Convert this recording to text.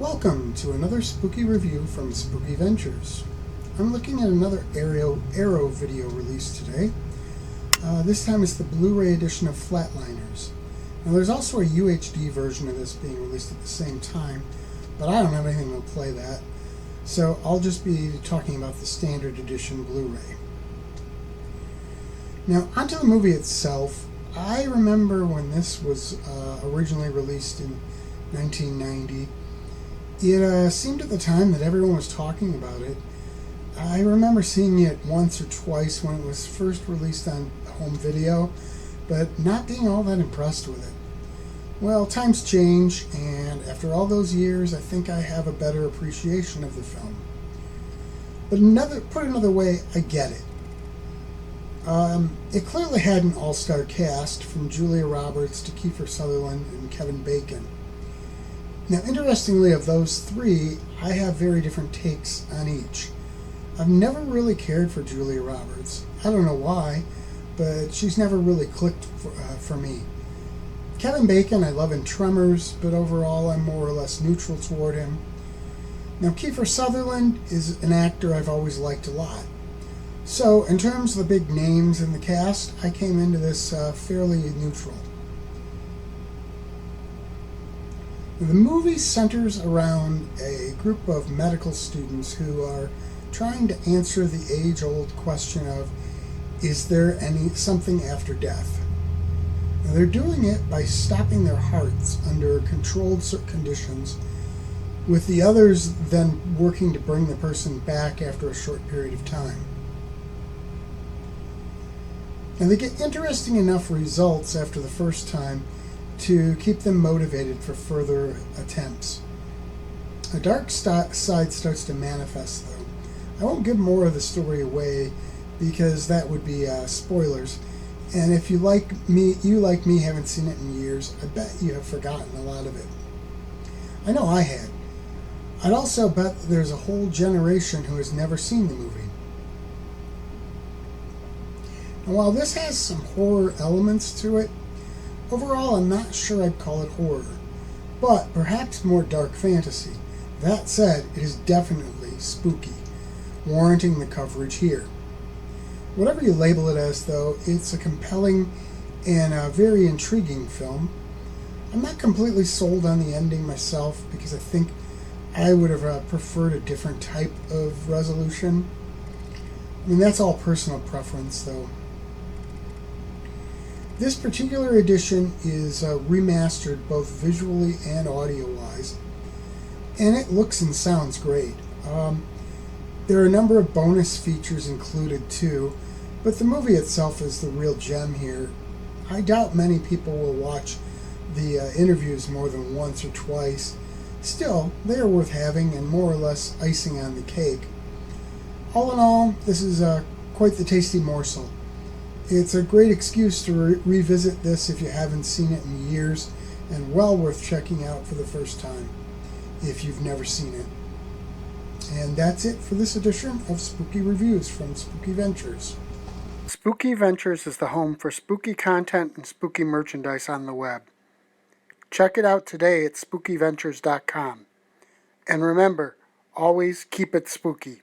Welcome to another spooky review from Spooky Ventures. I'm looking at another Arrow video release today. This time it's the Blu-Ray edition of Flatliners. Now there's also a UHD version of this being released at the same time, but I don't have anything to play that, so I'll just be talking about the standard edition Blu-ray. Now onto the movie itself. I remember when this was originally released in 1990. It seemed at the time that everyone was talking about it. I remember seeing it once or twice when it was first released on home video, but not being all that impressed with it. Well, times change, and after all those years, I think I have a better appreciation of the film. But put another way, I get it. It clearly had an all-star cast, from Julia Roberts to Kiefer Sutherland and Kevin Bacon. Now, interestingly, of those three, I have very different takes on each. I've never really cared for Julia Roberts. I don't know why, but she's never really clicked for me. Kevin Bacon I love in Tremors, but overall I'm more or less neutral toward him. Now, Kiefer Sutherland is an actor I've always liked a lot. So, in terms of the big names in the cast, I came into this fairly neutral. The movie centers around a group of medical students who are trying to answer the age-old question of, is there something after death? Now, they're doing it by stopping their hearts under controlled conditions, with the others then working to bring the person back after a short period of time. And they get interesting enough results after the first time to keep them motivated for further attempts. A dark side starts to manifest, though. I won't give more of the story away because that would be spoilers. And if you like me, haven't seen it in years, I bet you have forgotten a lot of it. I know I had. I'd also bet there's a whole generation who has never seen the movie. And while this has some horror elements to it, overall, I'm not sure I'd call it horror, but perhaps more dark fantasy. That said, it is definitely spooky, warranting the coverage here. Whatever you label it as, though, it's a compelling and a very intriguing film. I'm not completely sold on the ending myself because I think I would have preferred a different type of resolution. I mean, that's all personal preference, though. This particular edition is remastered both visually and audio-wise, and it looks and sounds great. There are a number of bonus features included too, but the movie itself is the real gem here. I doubt many people will watch the interviews more than once or twice. Still, they are worth having and more or less icing on the cake. All in all, this is quite the tasty morsel. It's a great excuse to revisit this if you haven't seen it in years, and well worth checking out for the first time if you've never seen it. And that's it for this edition of Spooky Reviews from Spooky Ventures. Spooky Ventures is the home for spooky content and spooky merchandise on the web. Check it out today at spookyventures.com. And remember, always keep it spooky.